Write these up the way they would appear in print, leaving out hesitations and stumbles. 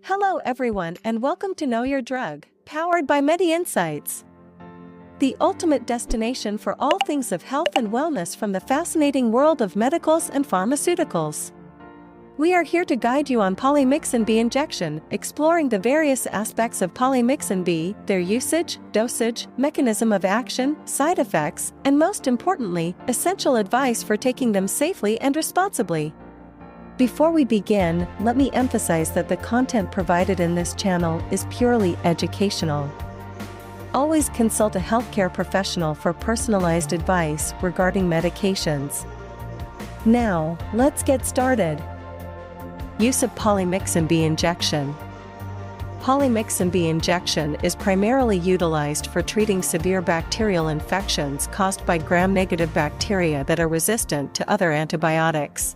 Hello everyone and welcome to Know Your Drug, powered by MediInsights, the ultimate destination for all things of health and wellness from the fascinating world of medicals and pharmaceuticals. We are here to guide you on Polymyxin B injection, exploring the various aspects of Polymyxin B, their usage, dosage, mechanism of action, side effects, and most importantly, essential advice for taking them safely and responsibly. Before we begin, let me emphasize that the content provided in this channel is purely educational. Always consult a healthcare professional for personalized advice regarding medications. Now, let's get started. Use of Polymyxin B injection. Polymyxin B injection is primarily utilized for treating severe bacterial infections caused by gram-negative bacteria that are resistant to other antibiotics.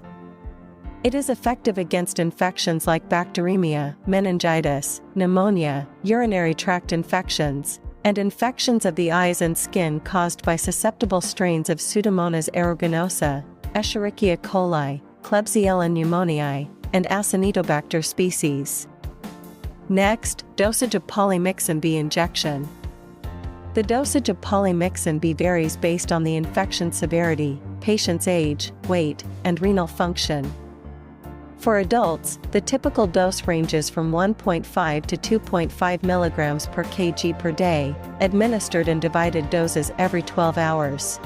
It is effective against infections like bacteremia, meningitis, pneumonia, urinary tract infections, and infections of the eyes and skin caused by susceptible strains of Pseudomonas aeruginosa, Escherichia coli, Klebsiella pneumoniae, and Acinetobacter species. Next, dosage of Polymyxin B injection. The dosage of Polymyxin B varies based on the infection severity, patient's age, weight, and renal function. For adults, the typical dose ranges from 1.5 to 2.5 mg per kg per day, administered in divided doses every 12 hours.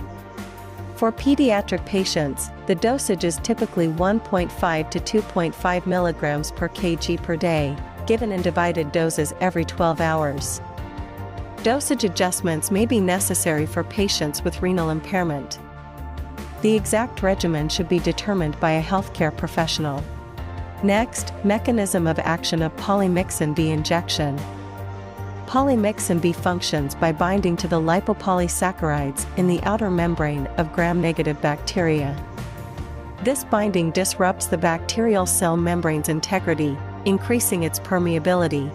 For pediatric patients, the dosage is typically 1.5 to 2.5 mg per kg per day, given in divided doses every 12 hours. Dosage adjustments may be necessary for patients with renal impairment. The exact regimen should be determined by a healthcare professional. Next, mechanism of action of Polymyxin B injection. Polymyxin B functions by binding to the lipopolysaccharides in the outer membrane of gram-negative bacteria. This binding disrupts the bacterial cell membrane's integrity, increasing its permeability.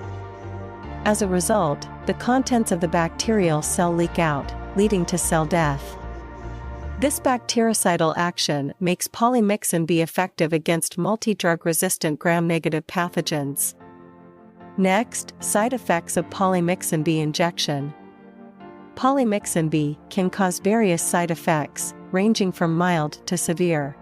As a result, the contents of the bacterial cell leak out, leading to cell death. This bactericidal action makes Polymyxin B effective against multi-drug-resistant gram-negative pathogens. Next, side effects of Polymyxin B injection. Polymyxin B can cause various side effects, ranging from mild to severe.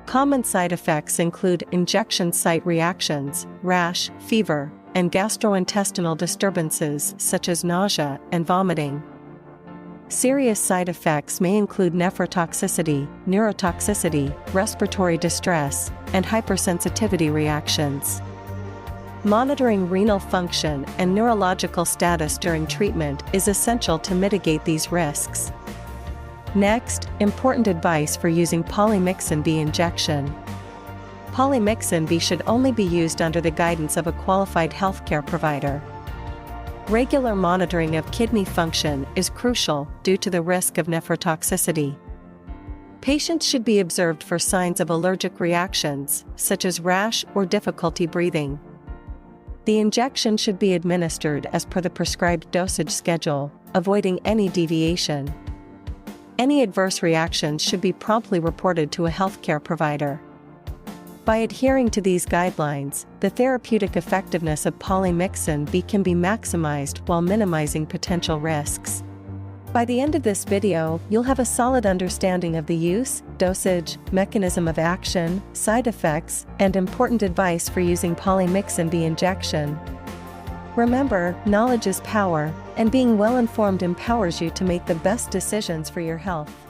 Common side effects include injection site reactions, rash, fever, and gastrointestinal disturbances such as nausea and vomiting. Serious side effects may include nephrotoxicity, neurotoxicity, respiratory distress, and hypersensitivity reactions. Monitoring renal function and neurological status during treatment is essential to mitigate these risks. Next, important advice for using Polymyxin B injection. Polymyxin B should only be used under the guidance of a qualified healthcare provider. Regular monitoring of kidney function is crucial due to the risk of nephrotoxicity. Patients should be observed for signs of allergic reactions, such as rash or difficulty breathing. The injection should be administered as per the prescribed dosage schedule, avoiding any deviation. Any adverse reactions should be promptly reported to a healthcare provider. By adhering to these guidelines, the therapeutic effectiveness of Polymyxin B can be maximized while minimizing potential risks. By the end of this video, you'll have a solid understanding of the use, dosage, mechanism of action, side effects, and important advice for using Polymyxin B injection. Remember, knowledge is power, and being well informed empowers you to make the best decisions for your health.